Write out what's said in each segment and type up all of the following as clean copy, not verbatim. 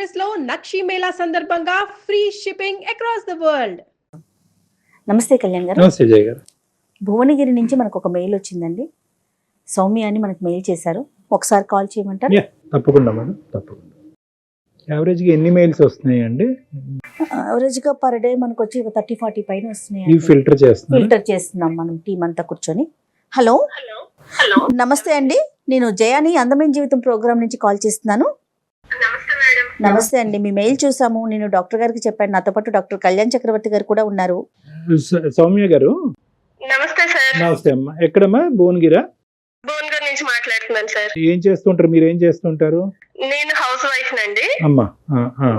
Address లో నక్షి మేళా సందర్భంగా free shipping across the world. నమస్తే కళ్యాణ్ గారు. నమస్తే జయ గారు. భువనగిరి నుంచి మనకు ఒక మెయిల్ వచ్చిందండి. సౌమ్య అని మనకు మెయిల్ చేశారు. ఒకసారి కాల్ చేయమంటారు? తప్పకుండా మేడం, తప్పకుండా. యావరేజ్గా ఎన్ని మెయిల్స్ వస్తున్నాయండి? యావరేజ్గా పర్ డే మనకు వచ్చి 30-40 పైన వస్తున్నాయి. ఫిల్టర్ చేస్తున్నాం మనం టీం అంతా కూర్చొని. హలో నమస్తే అండి, నేను జయాని అందమైన జీవితం ప్రోగ్రామ్ నుంచి కాల్ చేస్తున్నాను. నమస్తే అండి, మీ మెయిల్ చూసాము. నేను డాక్టర్ గారికి చెప్పాను, నాతో పాటు డాక్టర్ కళ్యాణ్ చక్రవర్తి గారు కూడా ఉన్నారు. సౌమ్య గారు నమస్తే సార్. నమస్తే అమ్మా. ఎక్కడమ్మా? భువనగిరా? భువనగిరి నుంచి మాట్లాడుతున్నాను సార్. ఏం చేస్తుంటారు మీరు? ఏం చేస్తుంటారు? నేను హౌస్ వైఫ్ నండి. అమ్మా,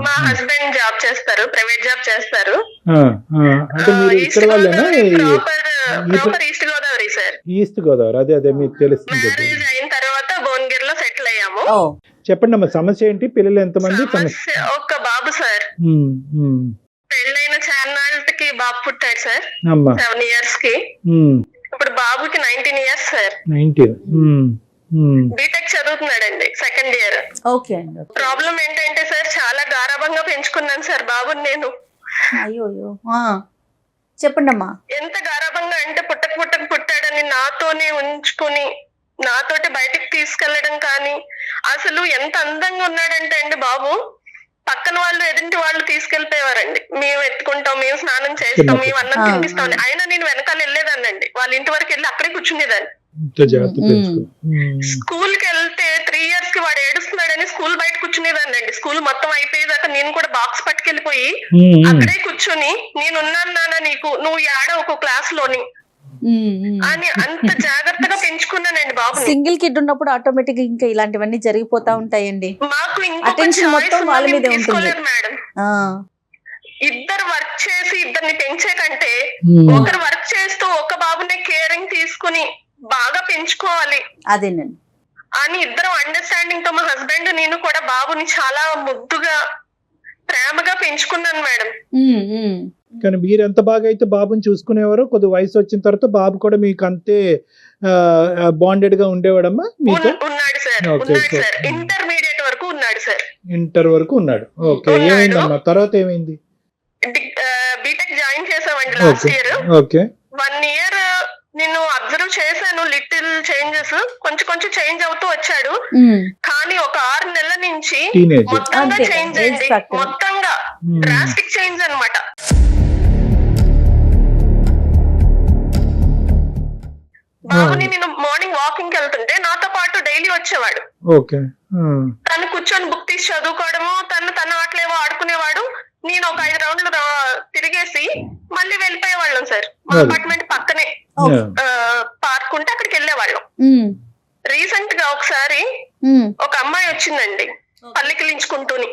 మా హస్బెండ్ జాబ్ చేస్తారు, ప్రైవేట్ జాబ్ చేస్తారు. అంటే మీరు ఇక్కడ వాళ్ళేనా? Proper east Godavari sir. East Godavari, అదే అదే మీకు తెలుస్తుంది. మ్యారేజ్ అయిన తర్వాత భువనగిరిలో సెటిల్ అయ్యాము. చెప్పండి అమ్మా, సమస్య ఏంటి? పిల్లలు ఎంతమంది? ఒక్క బాబు సార్. పెళ్ళైన చాన్నాళ్ళకి బాబు పుట్టాడు సార్, 7 years కి. ఇప్పుడు బాబుకి 19 years సార్. 19. బీటెక్ చదువుతున్నాడండి, 2nd year. ఓకే. ప్రాబ్లం ఏంటంటే సార్, చాలా గారాబంగా పెంచుకున్నాను సార్ బాబుని నేను. అయ్యో, చెప్పండి అమ్మా. ఎంత గారాబంగా అంటే పుట్టాడని నాతోనే ఉంచుకుని నాతోటి బయటికి తీసుకెళ్లడం కానీ, అసలు ఎంత అందంగా ఉన్నాడంటే అండి బాబు, పక్కన వాళ్ళు ఎదుటి వాళ్ళు తీసుకెళ్లిపోయేవారండి. మేము ఎత్తుకుంటాం, మేము స్నానం చేస్తాం, మేము అన్నం తినిపిస్తాం. అయినా నేను వెనకాల వెళ్ళేదాన్నండి, వాళ్ళ ఇంటి వరకు వెళ్ళి అక్కడే కూర్చునేదాన్ని. స్కూల్ కి వెళ్తే 3 years కి వాడు ఏడుస్తున్నాడని స్కూల్ బయట కూర్చునేదాన్ని అండి. స్కూల్ మొత్తం అయిపోయేదాకా నేను కూడా బాక్స్ పట్టుకెళ్ళిపోయి అక్కడే కూర్చొని, నేనున్నాను నాన్న నీకు, నువ్వు ఏడో ఒక క్లాస్ లోని అని అంత జాగ్రత్తగా పెంచుకున్నానండి బాబు. సింగిల్ కిడ్ ఉన్నప్పుడు ఆటోమేటిక్ ఇంకా ఇలాంటివన్నీ జరిగిపోతా ఉంటాయండి. మాకు అటెన్షన్ మొత్తం వాళ్ళ మీదే ఉంటుంది మేడం. ఇద్దరు వర్క్ చేసి ఇద్దరిని పెంచే కంటే ఒకరు వర్క్ చేస్తూ ఒక బాబుని కేరింగ్ తీసుకుని బాగా పెంచుకోవాలి అదేనండి అని ఇద్దరు అండర్స్టాండింగ్ తో, మా హస్బెండ్ నేను కూడా బాబుని చాలా ముద్దుగా ప్రేమగా పెంచుకున్నాను మేడం. కానీ మీరు ఎంత బాగా అయితే బాబుని చూసుకునేవారో, కొద్ది వయసు వచ్చిన తర్వాత బాబు కూడా మీకు అంతే బాండెడ్ గా ఉండేవాడమ్మా మీతో? ఉన్నాడు సార్, ఉన్నాడు సార్. ఇంటర్మీడియట్ వరకు ఉన్నాడు సార్. ఇంటర్ వరకు ఉన్నాడు. ఓకే. ఏమైందమ్మా తర్వాత? ఏమైంది? బీటెక్ జాయిన్ చేసామండి లాస్ట్ ఇయర్. ఓకే. 1 year నేను అబ్జర్వ్ చేశాను, లిటిల్ చేంజెస్, కొంచెం చేంజ్ అవుతూ వచ్చాడు. కానీ ఒక 6 నెలల నుంచి మొత్తంగా చేంజ్ అండి, మొత్తంగా డ్రాస్టిక్ చేంజ్ అన్నమాట. బాబుని నేను మార్నింగ్ వాకింగ్ వెళ్తుంటే నాతో పాటు డైలీ వచ్చేవాడు. తను కూర్చొని బుక్ తీసి చదువుకోవడము, తన ఆటలేవో ఆడుకునేవాడు. నేను ఒక 5 రౌండ్లు తిరిగేసి మళ్ళీ వెళ్ళిపోయేవాళ్ళం సార్. మా అపార్ట్మెంట్ పక్కనే పార్క్ ఉంటే అక్కడికి వెళ్ళేవాళ్ళం. రీసెంట్ గా ఒకసారి ఒక అమ్మాయి వచ్చిందండి పల్లికిలించుకుంటూని.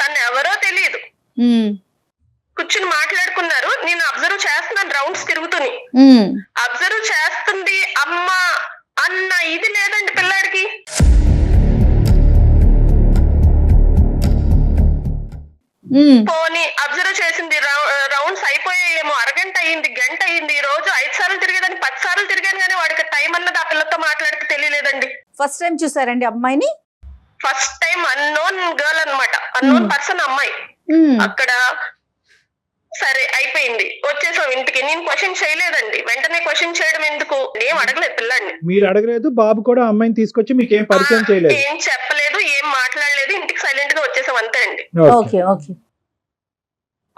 తను ఎవరో తెలియదు, కూర్చుని మాట్లాడుకున్నారు. నేను అబ్జర్వ్ చేస్తున్నాను, రౌండ్స్ తిరుగుతుని అబ్జర్వ్ చేస్తుంది. అమ్మ అన్న ఇది లేదండి పిల్లాడికి. పోనీ అబ్జర్వ్ చేసింది, రౌండ్స్ అయిపోయాయేమో, అరగంట అయ్యింది, గంట అయ్యింది. ఈ రోజు 5 సార్లు తిరిగేదాన్ని, 10 సార్లు తిరిగాను, కానీ వాడికి టైం అన్నది ఆ పిల్లతో మాట్లాడితే తెలియలేదండి. ఫస్ట్ టైం చూసారండి అమ్మాయిని? ఫస్ట్ టైం అన్నోన్ గర్ల్ అన్నమాట, అన్నోన్ పర్సన్ అమ్మాయి. అక్కడ సరే అయిపోయింది, వచ్చేసాం ఇంటికి. నేను క్వశ్చన్ చేయలేదండి, వెంటనే క్వశ్చన్ చేయడం ఎందుకు, ఏం అడగలేదు పిల్లాడిని. మీరు అడగలేదు, బాబు కూడా అమ్మాయిని తీసుకొచ్చి మీకు ఏం పరిచయం చేయలేదు? ఏం చెప్పలేదు, ఏం మాట్లాడలేదు, ఇంటికి సైలెంట్ గా వచ్చేసాం అంతే అండి. Okay okay.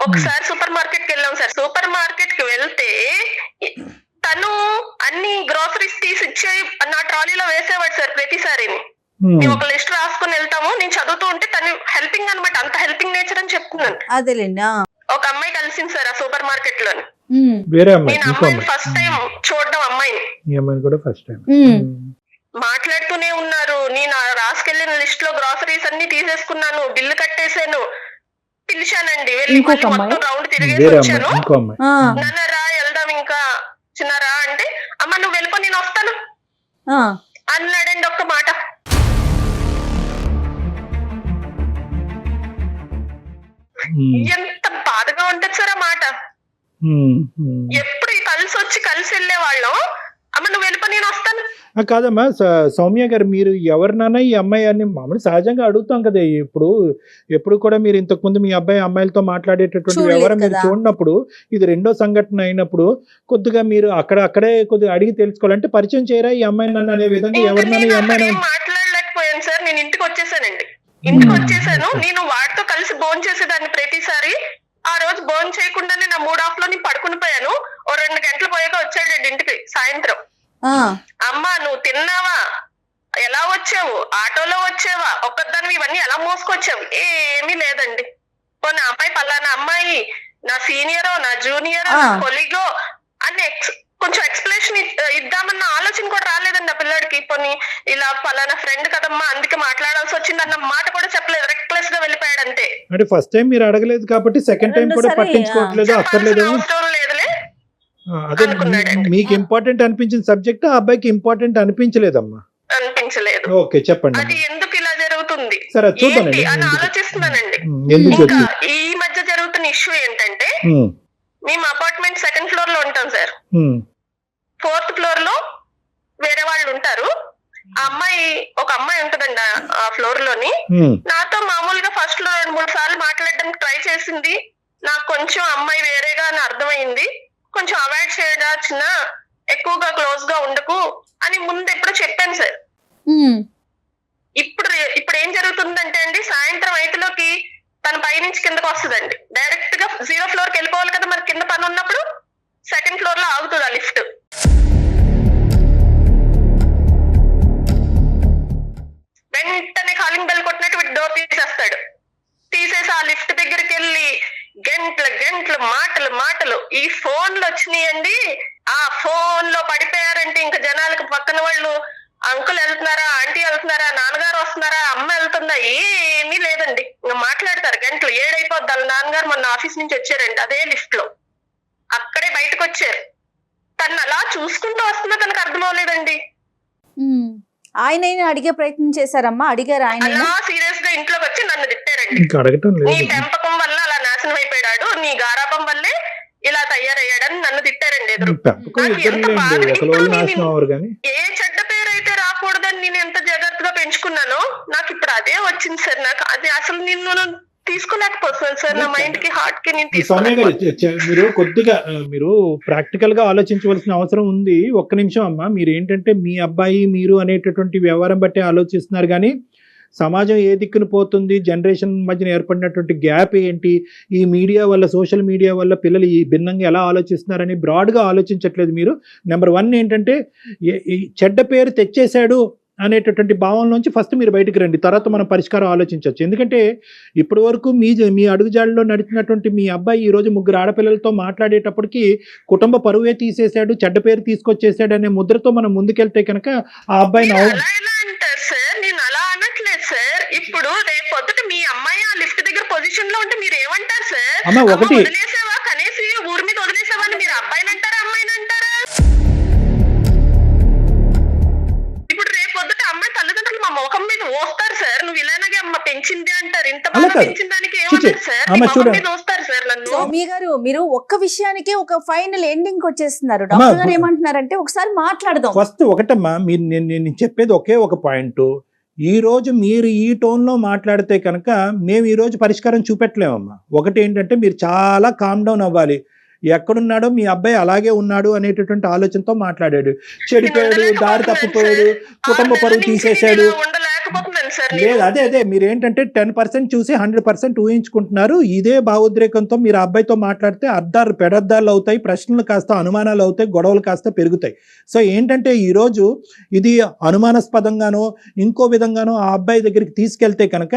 ఒకసారి సూపర్ మార్కెట్ కి వెళ్ళాం సార్. సూపర్ మార్కెట్ కి వెళ్తే తను అన్ని గ్రోసరీస్ తీసి ఇచ్చే నా ట్రాలీలో వేసేవాడు సార్ ప్రతిసారి. మేము ఒక లిస్ట్ రాసుకుని వెళ్తాము, నేను చదువుతూ ఉంటే తను హెల్పింగ్ అనమాట, అంత హెల్పింగ్ నేచర్ అని చెప్తున్నాను. అదేలేండి. ఒక అమ్మాయి కలిసింది సార్ ఆ సూపర్ మార్కెట్ లోని. నేను అమ్మాయిని ఫస్ట్ టైం చూడడం, అమ్మాయిని కూడా ఫస్ట్ టైం. మాట్లాడుతూనే ఉన్నారు. నేను రాసుకెళ్లిన లిస్ట్ లో గ్రోసరీస్ అన్ని తీసేసుకున్నాను, బిల్లు కట్టేశాను. పిలిచానండి, వెళ్ళి మొత్తం రౌండ్ తిరిగేసి వచ్చాను. నాన్న రా వెళ్దాం ఇంకా, చిన్నారా అంటే, అమ్మ నువ్వు వెళ్ళిపో నేను వస్తాను అన్నాడండి ఒక్క మాట. ఎంత బాధగా ఉంటది సార్ ఆ మాట. ఎప్పుడు కలిసి వచ్చి కలిసి వెళ్ళే వాళ్ళం, అమ్మ నువ్వు వెళ్ళిపో నేను వస్తాను కాదమ్మా సౌమ్య గారు, మీరు ఎవరినైనా ఈ అమ్మాయి అని మామూలు సహజంగా అడుగుతాం కదా. ఎప్పుడు కూడా మీరు ఇంతకుముందు మీ అబ్బాయి అమ్మాయిలతో మాట్లాడేటటువంటి వ్యవహారం మీరు చూడనప్పుడు, ఇది రెండో సంఘటన అయినప్పుడు కొద్దిగా మీరు అక్కడే కొద్దిగా అడిగి తెలుసుకోవాలంటే పరిచయం చేయరా ఈ అమ్మాయి నన్ను అనే విధంగా ఎవరినైనా ఈ అమ్మాయి మాట్లాడలేకపోయాను సార్. నేను ఇంటికి వచ్చేసానండి. ఇంటికి వచ్చేసాను. నేను వాడితో కలిసి భోజనం చేసేదాన్ని ప్రతిసారి. ఆ రోజు భోజనం చేయకుండానే నా మూడ్ ఆఫ్ లో నేను పడుకుని పోయాను. ఓ 2 గంటలు పోయాక వచ్చాడండి ఇంటికి సాయంత్రం. అమ్మా నువ్వు తిన్నావా, ఎలా వచ్చావు, ఆటోలో వచ్చావా, ఒక్కదాన్ని ఇవన్నీ ఎలా మోసుకొచ్చావు? ఏమీ లేదండి. పోనీ అమ్మాయి పలానా అమ్మాయి నా సీనియరో నా జూనియరో నా కొలీగో అని కొంచెం ఎక్స్ప్లెనేషన్ ఇద్దామన్న ఆలోచన కూడా రాలేదండి ఆ పిల్లడికి. పోనీ ఇలా పలానా ఫ్రెండ్ కదమ్మా అందుకే మాట్లాడాల్సి వచ్చింది అన్న మాట కూడా చెప్పలేదు. రెక్లెస్ గా వెళ్ళిపోయాడు అంతే. అంటే ఫస్ట్ టైం మీరు అడగలేదు కాబట్టి సెకండ్ టైం కూడా పట్టించుకోవట్లేదు, అక్కర్లేదు. అవసరం లేదులే. అదే మీకు ఇంపార్టెంట్ అనిపించిన సబ్జెక్ట్ ఆ అబ్బాయికి ఇంపార్టెంట్ అనిపించలేదమ్మా. అనిపించలేదు. ఓకే చెప్పండి. అది ఎందుకు ఇలా జరుగుతుంది సరే చూద్దాం అని ఆలోచిస్తున్నానండి. ఈ మధ్య జరుగుతున్న ఇష్యూ ఏంటంటే, మేము అపార్ట్మెంట్ 2nd ఫ్లోర్ లో ఉంటాం సార్. 4th ఫ్లోర్ లో వేరే వాళ్ళు ఉంటారు. ఒక అమ్మాయి ఉంటదండి ఆ ఫ్లోర్ లోని. నాతో మామూలుగా ఫస్ట్ లో 2-3 సార్లు మాట్లాడడానికి ట్రై చేసింది. నాకు కొంచెం అమ్మాయి వేరేగా అని అర్థమైంది. కొంచెం అవాయిడ్ చేయడాచిన, ఎక్కువగా క్లోజ్ గా ఉండకు అని ముందు ఎప్పుడో చెప్పాను సార్. ఇప్పుడు ఏం జరుగుతుందంటే అండి, సాయంత్రం 5లోకి తన పైనుంచి కిందకు వస్తుందండి. డైరెక్ట్ గా 0 ఫ్లోర్ కి వెళ్ళిపోవాలి కదా మరి, కింద పని ఉన్నప్పుడు 2nd ఫ్లోర్ లో ఆగుతుంది ఆ లిఫ్ట్. వెంటనే కాలింగ్ బెల్ కొట్టినట్టు డోర్ తీసేస్తాడు. తీసేసి ఆ లిఫ్ట్ దగ్గరికి వెళ్ళి గంటలు మాటలు ఈ ఫోన్లు వచ్చినాయండి. ఆ ఫోన్ లో పడిపోయారంటే ఇంకా జనాలకు పక్కన వాళ్ళు అంకుల్ వెళ్తున్నారా, ఆంటీ వెళ్తున్నారా, నాన్నగారు వస్తున్నారా, అమ్మ వెళ్తుందా, ఏమీ లేదండి. ఇంకా మాట్లాడతారు గంటలు. 7 అయిపోద్ది. వాళ్ళ నాన్నగారు మొన్న ఆఫీస్ నుంచి వచ్చారండి అదే లిఫ్ట్ లో. అక్కడే బయటకు వచ్చారు. తను అలా చూసుకుంటూ వస్తున్నా తనకు అర్థం అవ్వలేదండి. ఆయన అడిగే ప్రయత్నం చేశారమ్మా? అడిగారు ఆయన? అలా సీరియస్ గా ఇంట్లోకి వచ్చి నన్ను తిట్టారండి. నీ పెంపకం వల్ల అలా నాశనం అయిపోయాడు, నీ గారాబం వల్లే ఇలా తయారయ్యాడని నన్ను తిట్టారండి ఎదురు. ఏ చెడ్డ పేరు అయితే రాకూడదని నేను ఎంత జాగ్రత్తగా పెంచుకున్నానో నాకు ఇప్పుడు అదే వచ్చింది సార్. నాకు అది అసలు నిన్ను తీసుకోలేకపోతున్నాను సార్. నా మైండ్ కి హార్ట్ కి నేను మీరు కొద్దిగా మీరు ప్రాక్టికల్ గా ఆలోచించవలసిన అవసరం ఉంది. ఒక్క నిమిషం అమ్మా. మీరు ఏంటంటే మీ అబ్బాయి మీరు అనేటటువంటి వ్యవహారం బట్టి ఆలోచిస్తున్నారు, కానీ సమాజం ఏ దిక్కును పోతుంది, జనరేషన్ మధ్యన ఏర్పడినటువంటి గ్యాప్ ఏంటి, ఈ మీడియా వల్ల, సోషల్ మీడియా వల్ల పిల్లలు ఈ భిన్నంగా ఎలా ఆలోచిస్తున్నారని బ్రాడ్గా ఆలోచించట్లేదు మీరు. నెంబర్ 1 ఏంటంటే చెడ్డ పేరు తెచ్చేశాడు అనేటటువంటి భావంలోంచి ఫస్ట్ మీరు బయటకు రండి, తర్వాత మనం పరిష్కారం ఆలోచించవచ్చు. ఎందుకంటే ఇప్పటి వరకు మీ అడుగుజాడలో నడిచినటువంటి మీ అబ్బాయి ఈరోజు 3 ఆడపిల్లలతో మాట్లాడేటప్పటికి కుటుంబ పరువే తీసేశాడు, చెడ్డ పేరు తీసుకొచ్చేసాడు అనే ముద్రతో మనం ముందుకెళ్తే కనుక ఆ అబ్బాయిని ఇప్పుడు రేపు పొద్దుట మీ అమ్మాయి ఆ లిఫ్ట్ దగ్గర పొజిషన్ లో ఉంటే మీరు ఏమంటారు సార్? అమ్మ ఒకటి వదిలేసావా, కనీసం ఊరి మీద వదిలేసావా అని మీరు అబ్బాయిని అంటారా అమ్మాయిని అంటారా? ఇప్పుడు రేపు పొద్దుట అమ్మాయి తల్లిదండ్రులు మా ముఖం మీద వస్తారు సార్. నువ్వు ఇలాగే అమ్మ పెంచింది అంటారు. ఇంత బాగా పెంచిన దానికి ఏమంటారు సార్? ముఖం మీద వస్తారు సార్ నన్ను. సౌమ్య గారు, మీరు ఒక్క విషయానికి ఒక ఫైనల్ ఎండింగ్ వచ్చేస్తున్నారు. డాక్టర్ గారు ఏమంటున్నారంటే ఒకసారి మాట్లాడదాం. ఫస్ట్ ఒకటమ్మా, మీరు నేను చెప్పేది ఒకే ఒక పాయింట్. ఈరోజు మీరు ఈ టోన్లో మాట్లాడితే కనుక మేము ఈరోజు పరిష్కారం చూపెట్టలేమమ్మా. ఒకటి ఏంటంటే మీరు చాలా కామ్ డౌన్ అవ్వాలి. ఎక్కడున్నాడో మీ అబ్బాయి అలాగే ఉన్నాడు అనేటటువంటి ఆలోచనతో మాట్లాడాడు. చెడిపోయాడు, దారి తప్పిపోయాడు, కుటుంబ పరువు తీసేశాడు. లేదు అదే మీరేంటంటే 10% చూసి 100% ఊహించుకుంటున్నారు. ఇదే భావోద్రేకంతో మీరు అబ్బాయితో మాట్లాడితే పెడద్దాలు అవుతాయి, ప్రశ్నలు కాస్త అనుమానాలు అవుతాయి, గొడవలు కాస్త పెరుగుతాయి. సో ఏంటంటే ఈరోజు ఇది అనుమానాస్పదంగానో ఇంకో విధంగానో ఆ అబ్బాయి దగ్గరికి తీసుకెళ్తే కనుక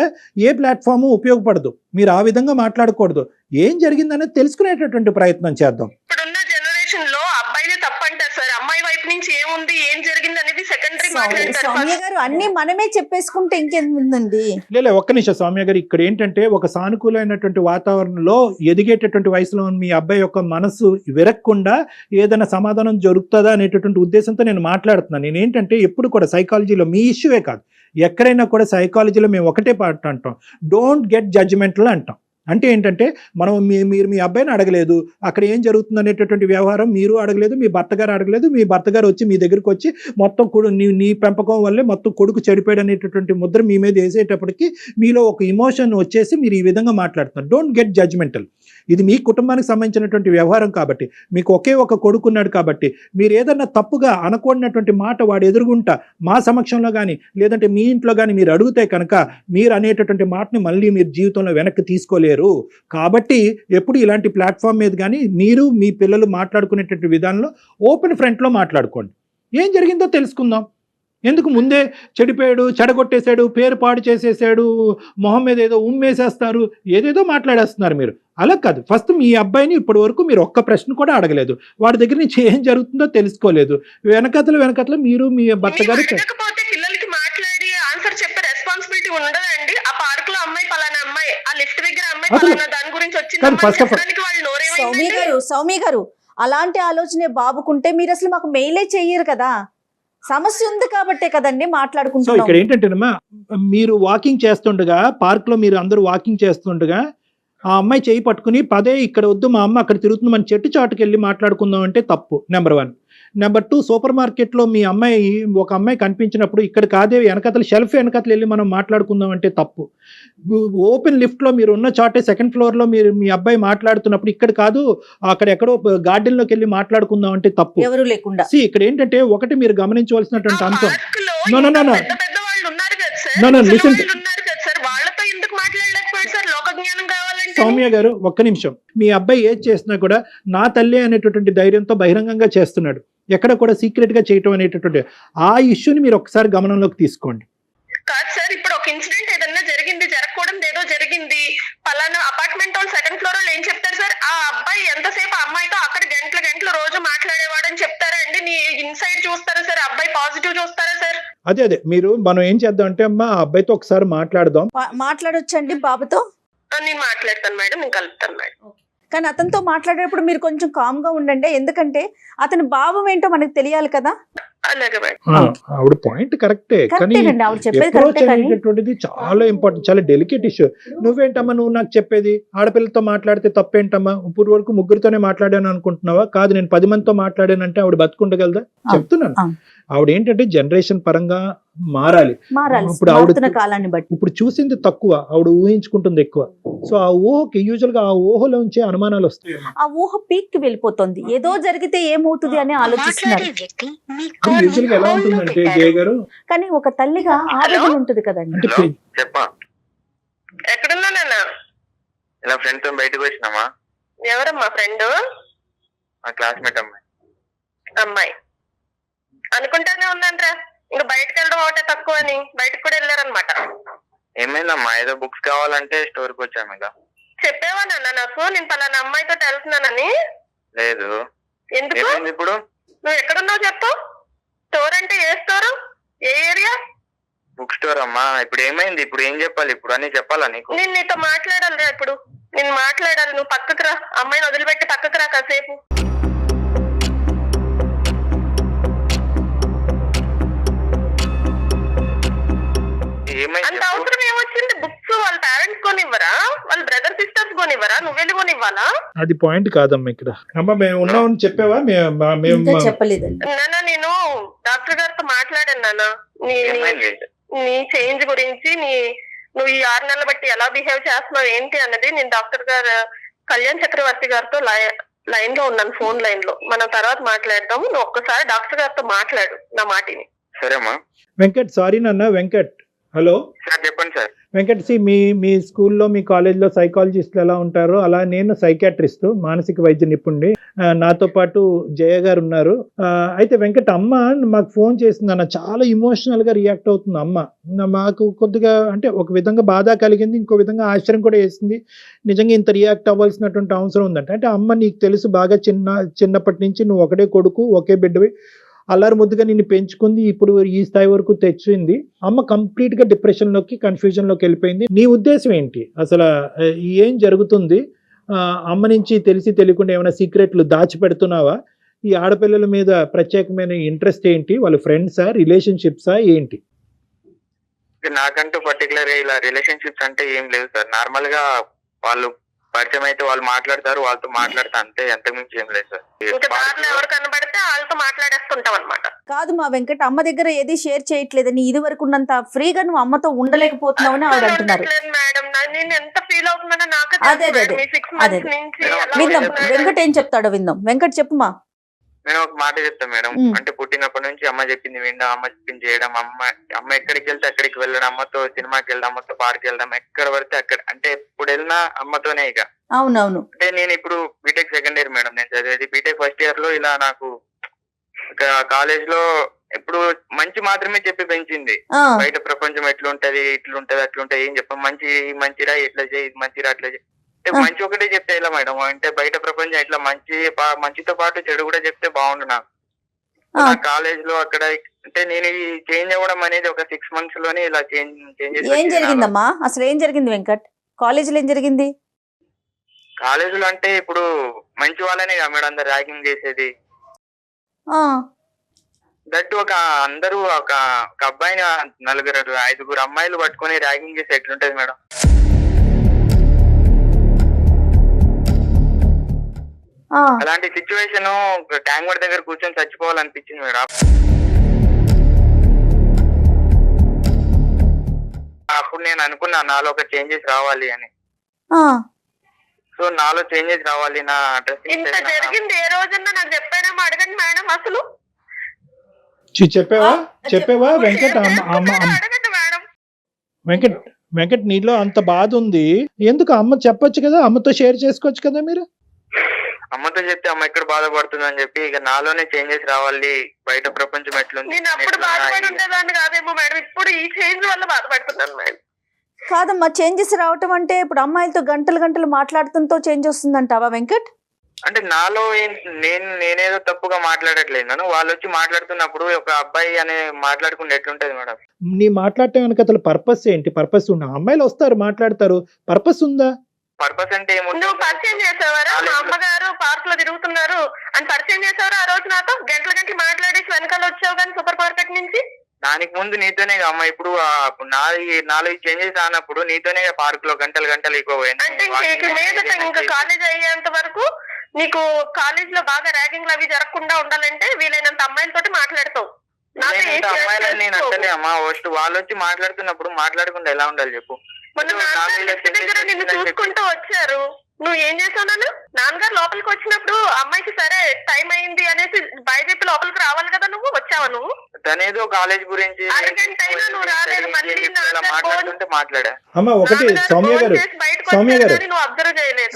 ఏ ప్లాట్ఫాము ఉపయోగపడదు. మీరు ఆ విధంగా మాట్లాడకూడదు. ఏం జరిగిందనేది తెలుసుకునేటటువంటి ప్రయత్నం చేద్దాం. ఇప్పుడున్న జనరేషన్ లో అబ్బాయిదే తప్పంటారు సార్. అమ్మాయి వైపు నుంచి ఏముంది, ఏం జరిగింది అనేది సెకండరీ మాట్లాడతారు. సౌమ్య గారు అన్ని మనమే చెప్పేసుకుంటే ఇంకేముందండి? లేదు ఒక్క నిమిషం సౌమ్య గారు. ఇక్కడ ఏంటంటే ఒక సానుకూలమైనటువంటి వాతావరణంలో ఎదిగేటటువంటి వయసులో మీ అబ్బాయి యొక్క మనసు విరక్కుండా ఏదైనా సమాధానం జరుగుతుందా అనేటటువంటి ఉద్దేశంతో నేను మాట్లాడుతున్నాను. నేను ఏంటంటే ఎప్పుడు కూడా సైకాలజీలో మీ ఇష్యూవే కాదు, ఎక్కడైనా కూడా సైకాలజీలో మేము ఒకటే పాట అంటాం, డోంట్ గెట్ జడ్జిమెంటల్ అంటాం. అంటే ఏంటంటే మనం మీరు మీ అబ్బాయిని అడగలేదు, అక్కడ ఏం జరుగుతుంది అనేటటువంటి వ్యవహారం మీరు అడగలేదు, మీ భర్త గారు అడగలేదు, మీ భర్త గారు వచ్చి మీ దగ్గరికి వచ్చి మొత్తం నీ పెంపకం వల్లే మొత్తం కొడుకు చెడిపోయాడు అనేటటువంటి ముద్ర మీ మీద వేసేటప్పటికి మీలో ఒక ఇమోషన్ వచ్చేసి మీరు ఈ విధంగా మాట్లాడుతున్నారు. Don't get judgemental. ఇది మీ కుటుంబానికి సంబంధించినటువంటి వ్యవహారం కాబట్టి, మీకు ఒకే ఒక కొడుకున్నాడు కాబట్టి మీరు ఏదన్నా తప్పుగా అనకూడనటువంటి మాట వాడు ఎదురుగుంటా మా సమక్షంలో కానీ లేదంటే మీ ఇంట్లో కానీ మీరు అడిగితే కనుక మీరు అనేటటువంటి మాటని మళ్ళీ మీరు జీవితంలో వెనక్కి తీసుకోలేరు. కాబట్టి ఎప్పుడు ఇలాంటి ప్లాట్ఫామ్ మీద కానీ మీరు మీ పిల్లలు మాట్లాడుకునేటువంటి విధానంలో ఓపెన్ ఫ్రంట్లో మాట్లాడుకోండి. ఏం జరిగిందో తెలుసుకుందాం. ఎందుకు ముందే చెడిపోయాడు, చెడగొట్టేశాడు, పేరు పాడు చేసేసాడు, మొహం మీద ఏదో ఉమ్మేసేస్తారు, ఏదేదో మాట్లాడేస్తున్నారు మీరు. అలా కాదు. ఫస్ట్ మీ అబ్బాయిని ఇప్పటి వరకు మీరు ఒక్క ప్రశ్న కూడా అడగలేదు, వాడి దగ్గర నుంచి ఏం జరుగుతుందో తెలుసుకోలేదు. వెనకతలు మీరు మీ భర్త గారు పిల్లలకి మాట్లాడి ఆన్సర్ చెప్పే రెస్పాన్సిబిలిటీ ఉండదండి. ఆ పార్క్ లో అమ్మాయి పలానా అమ్మాయి, ఆ లిఫ్ట్ దగ్గర అమ్మాయి పలానా దాని గురించి వచ్చింది. సౌమ్య గారు అలాంటి ఆలోచనే బాబుకుంటే మీరు అసలు మాకు మెయిలే చెయ్యరు కదా. సమస్య ఉంది కాబట్టే కదండి మాట్లాడుకుంటున్నాం. సో ఇక్కడ ఏంటంటేనమ్మా, మీరు వాకింగ్ చేస్తుండగా పార్క్ లో మీరు అందరూ వాకింగ్ చేస్తుండగా ఆ అమ్మాయి చేయి పట్టుకుని పదే ఇక్కడ వద్దు మా అమ్మ అక్కడ తిరుగుతుంది మన చెట్టు చాటుకు వెళ్ళి మాట్లాడుకుందాం అంటే తప్పు. నెంబర్ 1. నెంబర్ 2, సూపర్ మార్కెట్లో మీ అమ్మాయి ఒక అమ్మాయి కనిపించినప్పుడు ఇక్కడ కాదే వెనకతలు షెల్ఫ్ వెనకతలు వెళ్ళి మనం మాట్లాడుకుందాం అంటే తప్పు. ఓపెన్ లిఫ్ట్లో మీరు ఉన్న చాటే సెకండ్ ఫ్లోర్లో మీరు మీ అబ్బాయి మాట్లాడుతున్నప్పుడు ఇక్కడ కాదు అక్కడ ఎక్కడో గార్డెన్లోకి వెళ్ళి మాట్లాడుకుందాం అంటే తప్పు. ఎవరు లేకుండా ఇక్కడ ఏంటంటే ఒకటి మీరు గమనించవలసినటువంటి అంశం, సౌమ్య గారు ఒక్క నిమిషం, మీ అబ్బాయి ఏది చేసినా కూడా నా తల్లి అనేటటువంటి ధైర్యంతో బహిరంగంగా చేస్తున్నాడు, ఎక్కడ కూడా సీక్రెట్ గా చేయటం అనేటటువంటి ఆ ఇష్యూని మీరు ఒకసారి గమనంలోకి తీసుకోండి. కాదు సార్, ఇప్పుడు ఒక ఇన్సిడెంట్ ఏదన్నా జరిగింది, జరగకూడదు ఏదో జరిగింది, పలానా అపార్ట్మెంట్ వాళ్ళు సెకండ్ ఫ్లోర్ లో ఏం చెప్తారు సార్? ఆ అబ్బాయి ఎంతసేపు అమ్మాయితో అక్కడ గంటలు రోజు మాట్లాడేవాడని చెప్తారా అండి? నీ ఇన్సైడ్ చూస్తారా సార్? అబ్బాయి పాజిటివ్ చూస్తారా సార్? అదే మనం ఏం చేద్దాం అంటే అమ్మా ఆ అబ్బాయితో ఒకసారి మాట్లాడదాం. మాట్లాడొచ్చండి బాబుతో? నేను మాట్లాడతాను మేడం, నేను కలుపుతాను మేడం. కానీ అతనితో మాట్లాడేటప్పుడు మీరు కొంచెం కామ్ గా ఉండండి, ఎందుకంటే అతని భావం ఏంటో మనకు తెలియాలి కదా. అలాగే మేడం. ఆవిడ పాయింట్ కరెక్టే, కానీ అనేటటువంటిది చాలా ఇంపార్టెంట్, చాలా డెలికేట్ ఇష్యూ. నువ్వేంటమ్మా నువ్వు నాకు చెప్పేది? ఆడపిల్లతో మాట్లాడితే తప్పేంటమ్మా? ఇప్పుడు వరకు ముగ్గురితోనే మాట్లాడాను అనుకుంటున్నావా? కాదు, నేను 10 మందితో మాట్లాడానంటే ఆవిడ బతుకుండగలదా? చెప్తున్నాను. ఆవిడ ఏంటంటే జనరేషన్ పరంగా మారాలి. ఇప్పుడు ఆవిడ కాలాన్ని బట్టి ఇప్పుడు చూసింది తక్కువ, ఆవిడ ఊహించుకుంటుంది ఎక్కువ. సో ఆ ఊహకి యూజువల్ గా ఆ ఊహలోంచే అనుమానాలు వస్తాయి. ఆ ఊహ పీక్ కి వెళ్ళిపోతుంది, ఏదో జరిగితే ఏమవుతుంది అని ఆలోచిస్తున్నారు. యూజువల్ గా ఎలా ఉంటుందంటే జయ గారు, కానీ ఒక తల్లిగా ఆవేదన ఉంటుంది కదండి. ఎక్కడున్నానన్నా? ఇలా ఫ్రెండ్ తో బయటకు వచ్చినామా? ఎవరమ్మా ఫ్రెండ్? క్లాస్మేట్ అమ్మాయి అనుకుంటానే ఉన్నానరా, ఇంకా బయటకు వెళ్ళడం ఒకటే తక్కువ అని బయటకు కూడా వెళ్ళారనమాట. ఏమైందమ్మా? ఏదో బుక్స్ కావాలంటే స్టోర్కి వచ్చాము. ఇక చెప్పేవా నాన్న నాకు నేను పలానా అమ్మాయితో వెళ్తున్నానని? లేదు. ఎందుకు? ఇప్పుడు నువ్వు ఎక్కడున్నావు చెప్పు. స్టోర్ అంటే ఏ స్టోరు, ఏ ఏరియా? బుక్ స్టోర్ అమ్మా. ఇప్పుడు ఏమైంది? ఇప్పుడు ఏం చెప్పాలి? ఇప్పుడు అన్ని చెప్పాలా నీకు? నేను నీతో మాట్లాడాలి. ఇప్పుడు నేను మాట్లాడాలి, నువ్వు పక్కకు రా. అమ్మాయిని వదిలిపెట్టి పక్కకు రా కాసేపు. అంత అవసరం ఏమొచ్చింది? బుక్స్ వాళ్ళ పేరెంట్స్ కొనివ్వరా? వాళ్ళ బ్రదర్ సిస్టర్స్ కొనివ్వరా? నువ్వు వెళ్ళి కొనివ్వాలా? అది పాయింట్ కాదమ్మా ఇక్కడ. అమ్మా మేము ఉన్నామని చెప్పావా? చెప్పలేదండి నాన్న. నేను డాక్టర్ గారితో మాట్లాడాను నాన్న, నీ చేంజ్ గురించి, నువ్వు ఈ 6 నెలలు బట్టి ఎలా బిహేవ్ చేస్తున్నావు ఏంటి అన్నది. నేను డాక్టర్ గారు కళ్యాణ్ చక్రవర్తి గారితో లైన్ లో ఉన్నాను, ఫోన్ లైన్ లో. మనం తర్వాత మాట్లాడదాము. నువ్వు ఒక్కసారి డాక్టర్ గారితో మాట్లాడు నా మాటిని. సరేమ్మా. వెంకట్, సారీ నాన్న. Venkat, hello sir. చెప్పండి సార్. వెంకట్, మీ స్కూల్లో మీ కాలేజ్లో సైకాలజిస్టులు ఎలా ఉంటారో అలా నేను సైకాట్రిస్ట్, మానసిక వైద్య నిపుణుడి. నాతో పాటు జయ గారు ఉన్నారు. అయితే వెంకట్, అమ్మ మాకు ఫోన్ చేసింది అన్న, చాలా ఇమోషనల్ గా రియాక్ట్ అవుతుంది అమ్మ. మాకు కొద్దిగా అంటే ఒక విధంగా బాధ కలిగింది, ఇంకో విధంగా ఆశ్చర్యం కూడా వేసింది. నిజంగా ఇంత రియాక్ట్ అవ్వాల్సినటువంటి అవసరం ఉందంటే, అంటే అమ్మ నీకు తెలుసు బాగా చిన్నప్పటి నుంచి నువ్వు ఒకటే కొడుకు, ఒకే బిడ్డవి, అల్లరి ముద్దుగా నిన్ను పెంచుకుంది, ఇప్పుడు ఈ స్థాయి వరకు తెచ్చింది. అమ్మ కంప్లీట్ గా డిప్రెషన్ లోకి, కన్ఫ్యూజన్ లోకి వెళ్ళిపోయింది. నీ ఉద్దేశం ఏంటి అసలు? ఏం జరుగుతుంది? అమ్మ నుంచి తెలిసి తెలియకుండా ఏమైనా సీక్రెట్లు దాచిపెడుతున్నావా? ఈ ఆడపిల్లల మీద ప్రత్యేకమైన ఇంట్రెస్ట్ ఏంటి? వాళ్ళ ఫ్రెండ్సా, రిలేషన్షిప్సా ఏంటి? నాకంటూ పర్టికులర్ గా ఇలా రిలేషన్షిప్స్ అంటే ఏం లేవు సార్. నార్మల్ గా వాళ్ళు పరిచయం అయితే వాళ్ళు మాట్లాడతారు, వాళ్ళతో మాట్లాడతా అంతే, ఎంతకుమించి ఏం లేదు సార్. ఇంకా దారిలో ఎవరు కనబడితే వాళ్ళతో మాట్లాడేస్తుంటాం అనమాట. కాదు మా వెంకట్, అమ్మ దగ్గర ఏది షేర్ చేయట్లేదని, ఇది వరకు ఉన్నంత ఫ్రీగా నువ్వు అమ్మతో ఉండలేకపోతున్నావని ఆవిడ అంటున్నారు. మేడం నేను ఎంత ఫీల్ అవుతున్నానో నాకు అదే అదే అదే 6 months నుంచి అలా విందాం, అవుతుంది. వెంకట్ ఏం చెప్తాడో విందాం. వెంకట్ చెప్పుమా. నేను ఒక మాట చెప్తాను మేడం. అంటే పుట్టినప్పటి నుంచి అమ్మ చెప్పింది వినడం, అమ్మ చెప్పింది చేయడం, అమ్మ ఎక్కడికి వెళ్తే అక్కడికి వెళ్ళడం, అమ్మతో సినిమాకి వెళ్ళడం, అమ్మతో పార్క్ వెళ్ళడం, ఎక్కడ పడితే అక్కడ, అంటే ఇప్పుడు వెళ్ళినా అమ్మతోనే ఇక. అవునవును. అంటే నేను ఇప్పుడు బీటెక్ సెకండ్ ఇయర్ మేడం, నేను చదివేది బీటెక్ ఫస్ట్ ఇయర్ లో. ఇలా నాకు కాలేజ్ లో ఇప్పుడు మంచి మాత్రమే చెప్పి పెంచింది. బయట ప్రపంచం ఎట్లుంటది, ఇట్లుంటది, అట్లుంటది ఏం చెప్ప, మంచిరా ఇట్లా చేయి, మంచిరా అట్లా చేయి, అంటే మంచి ఒకటే చెప్తే ఇలా మేడం. అంటే బయట ప్రపంచం ఇట్లా మంచితో పాటు చెడు కూడా చెప్తే బాగుండు నాకు. కాలేజ్ లో అక్కడ అంటే నేను ఈ చేంజ్ అవ్వడం అనేది ఒక 6 months లోనే ఇలా చేంజ్. ఏం జరిగిందమ్మా, అసలు ఏం జరిగింది వెంకట్? కాలేజీలో ఏం జరిగింది? కాలేజీలో అంటే ఇప్పుడు మంచి వాళ్ళనే కదా మేడం అందరు ర్యాగింగ్ చేసేది. దట్టు అందరూ ఒక అబ్బాయిని 4-5 అమ్మాయిలు పట్టుకొని ర్యాగింగ్ చేసి ఎట్లుంటది మేడం? అలాంటి సిచ్యువేషన్ ట్యాంక్ బండ్ దగ్గర కూర్చొని చచ్చిపోవాలనిపించింది మేడం. అప్పుడు నేను అనుకున్నా నాలో ఒక చేంజెస్ రావాలి అని. సో నాలో చేంజెస్ రావాలి, నా డ్రెస్సింగ్ ఇంత జరిగింది ఏ రోజన్నా నాకు చెప్పారమ్మా? అడగండి మేడం. అసలు చెప్పావా వెంకట్? అడగండి మేడం. వెంకట్ నీలో అంత బాధ ఉంది, ఎందుకు అమ్మ చెప్పొచ్చు కదా, అమ్మతో షేర్ చేసుకోవచ్చు కదా మీరు. అమ్మతో చెప్తే అమ్మ ఎక్కడ బాధపడుతుంది అని చెప్పి ఇక నాలోనే చేంజెస్ రావాలి, బయట ప్రపంచం ఎట్లుంది. నేను అప్పుడు బాధపడి ఉండేదాన్ని కాదేమో మేడం, ఇప్పుడు ఈ చేంజ్ వల్ల బాధపడుతున్నాను మేడం. కాదమ్మా, చేంజెస్ రావటం అంటే ఇప్పుడు అమ్మాయిలతో గంటలు మాట్లాడుతుంతో చేంజ్ వస్తుందంటావా వెంకట్? అంటే నాలో నేనేదో తప్పుగా మాట్లాడట్లేదు, వాళ్ళు వచ్చి మాట్లాడుతున్నప్పుడు ఒక అబ్బాయి అనే మాట్లాడుకుంటే ఎట్లుంటది మేడం? నీ మాట్లాడటం వెనక అసలు పర్పస్ ఏంటి? పర్పస్ ఉందా? అమ్మాయిలు వస్తారు మాట్లాడతారు, పర్పస్ ఉందా? పర్పస్ అంటే నువ్వు పరిచయం చేసేవారా? మా అమ్మగారు పార్క్ లో తిరుగుతున్నారు అని పరిచయం చేసేవారు ఆ రోజు నాతో? గంటలు మాట్లాడేసి వెనకాల వచ్చావు కానీ సూపర్ మార్కెట్ నుంచి. దానికి ముందు నీతోనే అమ్మ, ఇప్పుడు నాలుగు చేంజెస్ ఆనప్పుడు నీతోనే పార్క్ లో గంటలు ఎక్కువ పోయింది. అంటే ఇంకా కాలేజ్ అయ్యేంత వరకు నీకు కాలేజ్ లో బాగా ర్యాగింగ్ అవి జరగకుండా ఉండాలంటే వీలైనంత అమ్మాయిలతోటి మాట్లాడతావు. అమ్మాయిలని నేను అంటలే అమ్మా, ఫస్ట్ వాళ్ళు వచ్చి మాట్లాడుతున్నప్పుడు మాట్లాడకుండా ఎలా ఉండాలి చెప్పు? మొన్న దగ్గర నిన్ను చూసుకుంటూ వచ్చారు, నువ్వు ఏం చేసావు? నాన్నగారు లోపలికి వచ్చినప్పుడు అమ్మాయికి సరే టైం అయింది అనేసి బయట చెప్పి లోపలికి రావాలి కదా, నువ్వు వచ్చావా? నువ్వు తనేదో కాలేజ్ గురించి నువ్వు రాలేదు, మళ్ళీ మాట్లాడా. అమ్మ ఒకటి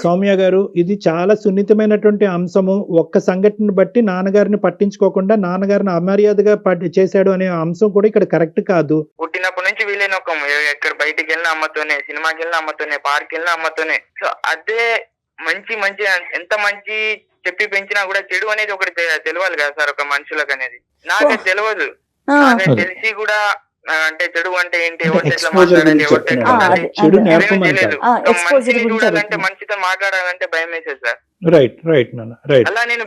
సౌమ్య గారు, ఇది చాలా సున్నితమైనటువంటి అంశము. ఒక్క సంఘటన బట్టి నాన్నగారిని పట్టించుకోకుండా నాన్నగారిని అమర్యాదగా చేశాడు అనే అంశం కూడా ఇక్కడ కరెక్ట్ కాదు. పుట్టినప్పటి నుంచి వీలైన ఒక ఎక్కడ బయటికి వెళ్ళిన అమ్మతోనే, సినిమాకి వెళ్ళిన అమ్మతోనే, పార్క్ వెళ్ళిన అమ్మతోనే. సో అదే మంచి ఎంత మంచి చెప్పి పెంచినా కూడా చెడు అనేది ఒకటి తెలియాలి కదా సార్ ఒక మనుషులకు అనేది. నాకు తెలియదు, నాకు తెలిసి కూడా అంటే చెడు అంటే ఏంటి, ఎవరితో ఎట్లా మాట్లాడాలి, ఎవరితో ఎట్లా తెలియదు. మనిషిని చూడాలంటే మనిషితో మాట్లాడాలంటే భయం వేసేది సార్. అలా నేను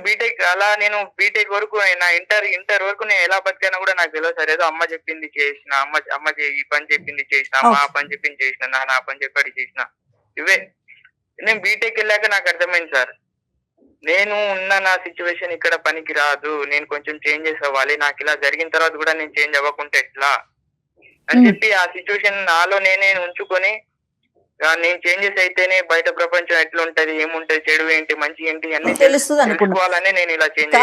బీటెక్ వరకు నా ఇంటర్ వరకు నేను ఎలా బతికానా కూడా నాకు తెలియదు సార్. ఏదో అమ్మ చెప్పింది చేసిన, అమ్మ ఈ పని చెప్పింది చేసిన, అమ్మ ఆ పని చెప్పింది చేసిన, నాన్న ఆ పని చెప్పాడు చేసిన, ఇవే. నేను బీటెక్ వెళ్ళాక నాకు అర్థమైంది సార్, నేను ఉన్న నా సిచ్యువేషన్ ఇక్కడ పనికి రాదు, నేను కొంచెం చేంజెస్ అవ్వాలి, నాకు ఇలా జరిగిన తర్వాత కూడా నేను చేంజ్ అవ్వకుంటే ఎట్లా అని చెప్పి ఆ సిచ్యువేషన్ నాలో నేనే ఉంచుకొని నేను చేంజెస్ అయితేనే బయట ప్రపంచం ఎట్లుంటది, ఏముంటది, చెడు ఏంటి, మంచి ఏంటి అన్ని తెలుసుకోవాలని నేను ఇలా చేంజ్.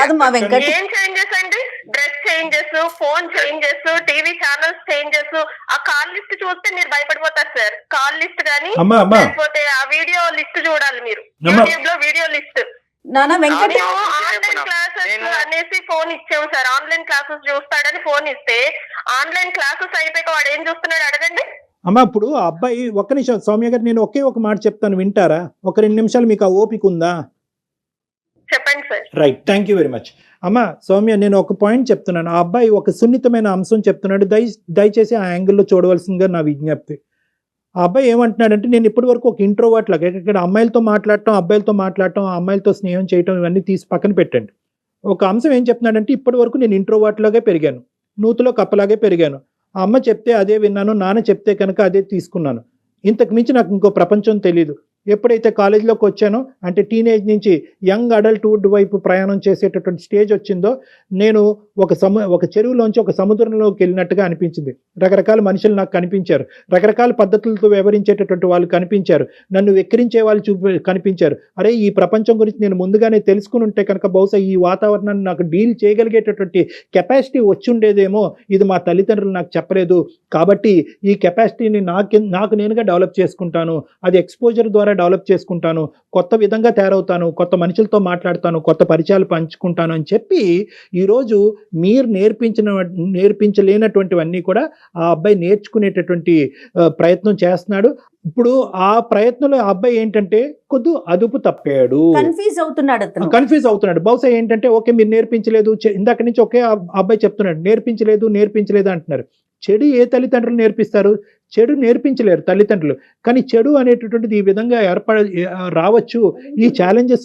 ఏం చేంజెస్ అండి? Dress changes, phone changes, TV channels changes. ఆ కాల్ లిస్ట్ చూస్తే మీరు భయపడిపోతారు సార్. కాల్ లిస్ట్ గానీ లేకపోతే ఆ వీడియో లిస్ట్ చూడాలి మీరు, యూట్యూబ్ లో వీడియో లిస్ట్. ఆన్లైన్ క్లాసెస్ అనేసి ఫోన్ ఇచ్చాము సార్. ఆన్లైన్ క్లాసెస్ చూస్తాడని ఫోన్ ఇస్తే ఆన్లైన్ క్లాసెస్ అయిపోయాక వాడు ఏం చూస్తున్నాడు అడగండి. అమ్మ ఇప్పుడు ఆ అబ్బాయి, ఒక్క నిమిషం సౌమ్య గారు, నేను ఒక మాట చెప్తాను, వింటారా? ఒక 2 నిమిషాలు మీకు ఆ ఓపిక ఉందా? చెప్పండి sir. Right, thank you very much. అమ్మ సౌమ్య, నేను ఒక పాయింట్ చెప్తున్నాను. ఆ అబ్బాయి ఒక సున్నితమైన అంశం చెప్తున్నాడు, దయచేసి ఆ యాంగిల్లో చూడవలసిందిగా నా విజ్ఞప్తి. ఆ అబ్బాయి ఏమంటున్నాడంటే, నేను ఇప్పటి వరకు ఒక ఇంట్రోవర్ట్ లాగా ఇక్కడ అమ్మాయిలతో మాట్లాడటం, అబ్బాయిలతో మాట్లాడటం, అమ్మాయిలతో స్నేహం చేయటం, ఇవన్నీ తీసి పక్కన పెట్టండి. ఒక అంశం ఏం చెప్తున్నాడంటే, ఇప్పటి వరకు నేను ఇంట్రోవర్ట్ లాగే పెరిగాను, నూతులో కప్పలాగే పెరిగాను, ఆ అమ్మ చెప్తే అదే విన్నాను, నాన్న చెప్తే కనుక అదే తీసుకున్నాను, ఇంతకు మించి నాకు ఇంకో ప్రపంచం తెలియదు. ఎప్పుడైతే కాలేజీలోకి వచ్చానో అంటే టీనేజ్ నుంచి యంగ్ అడల్ట్హుడ్ వైపు ప్రయాణం చేసేటటువంటి స్టేజ్ వచ్చిందో నేను ఒక చెరువులోంచి ఒక సముద్రంలోకి వెళ్ళినట్టుగా అనిపించింది. రకరకాల మనుషులు నాకు కనిపించారు, రకరకాల పద్ధతులతో వ్యవహరించేటటువంటి వాళ్ళు కనిపించారు, నన్ను వెక్కిరించే వాళ్ళు కనిపించారు. అరే ఈ ప్రపంచం గురించి నేను ముందుగానే తెలుసుకుని ఉంటే కనుక బహుశా ఈ వాతావరణాన్ని నాకు డీల్ చేయగలిగేటటువంటి కెపాసిటీ వచ్చి ఉండేదేమో, ఇది మా తల్లిదండ్రులు నాకు చెప్పలేదు కాబట్టి ఈ కెపాసిటీని నాకు నేనుగా డెవలప్ చేసుకుంటాను, అది ఎక్స్పోజర్ ద్వారా డెవలప్ చేసుకుంటాను, కొత్త విధంగా తయారవుతాను, కొత్త మనుషులతో మాట్లాడతాను, కొత్త పరిచయాలు పంచుకుంటాను అని చెప్పి ఈరోజు మీరు నేర్పించలేనటువంటివన్నీ కూడా ఆ అబ్బాయి నేర్చుకునేటటువంటి ప్రయత్నం చేస్తున్నాడు. ఇప్పుడు ఆ ప్రయత్నంలో ఆ అబ్బాయి ఏంటంటే కొద్ది అదుపు తప్పాడు, కన్ఫ్యూజ్ అవుతున్నాడు. బహుశా ఏంటంటే ఓకే మీరు నేర్పించలేదు, ఇందాక నుంచి ఒకే అబ్బాయి చెప్తున్నాడు నేర్పించలేదు అంటున్నారు. చెడు ఏ తల్లిదండ్రులు నేర్పిస్తారు? చెడు నేర్పించలేరు తల్లిదండ్రులు. కానీ చెడు అనేటటువంటిది ఈ విధంగా రావచ్చు, ఈ ఛాలెంజెస్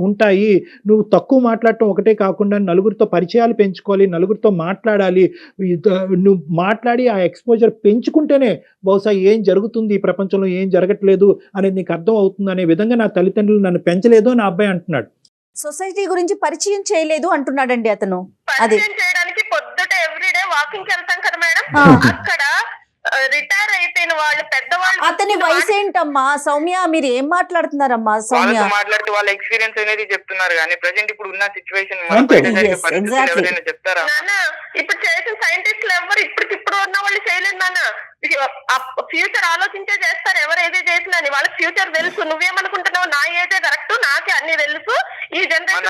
ఉంటాయి. నువ్వు తక్కువ మాట్లాడటం ఒకటే కాకుండా నలుగురితో పరిచయాలు పెంచుకోవాలి, నలుగురితో మాట్లాడాలి. నువ్వు మాట్లాడి ఆ ఎక్స్పోజర్ పెంచుకుంటేనే బహుశా ఏం జరుగుతుంది ఈ ప్రపంచంలో, ఏం జరగట్లేదు అనేది నీకు అర్థం అవుతుంది అనే విధంగా నా తల్లిదండ్రులు నన్ను పెంచలేదు అని అబ్బాయి అంటున్నాడు. సొసైటీ గురించి పరిచయం చేయలేదు అంటున్నాడండి అతను. పరిచయం చేయడానికి పొద్దుట ఎవ్రీడే వాకింగ్ వెళ్తాం కదా మేడం, అక్కడ రిటైర్ అయిపోయిన వాళ్ళు పెద్దవాళ్ళు. అతని వయసు ఏంటమ్మా సౌమ్య? మీరు ఏం మాట్లాడుతున్నారమ్మా సౌమ్య? మాట్లాడితే వాళ్ళ ఎక్స్పీరియన్స్ అనేది చెప్తున్నారు కానీ ప్రెసెంట్ ఇప్పుడు ఉన్న సిచ్యువేషన్ చెప్తారా? ఇప్పుడు చేసిన సైంటిస్టులు ఎవరు ఇప్పుడు ఉన్న వాళ్ళు చేయలేదు నాన్న. ఫ్యూచర్ ఆలోచించే చేస్తారు ఎవరు ఏదే చేసినా, వాళ్ళకి ఫ్యూచర్ తెలుసు. నువ్వేమనుకుంటున్నావు నా ఏదే కరెక్ట్, నాకే అన్ని తెలుసు, ఈ జనరేషన్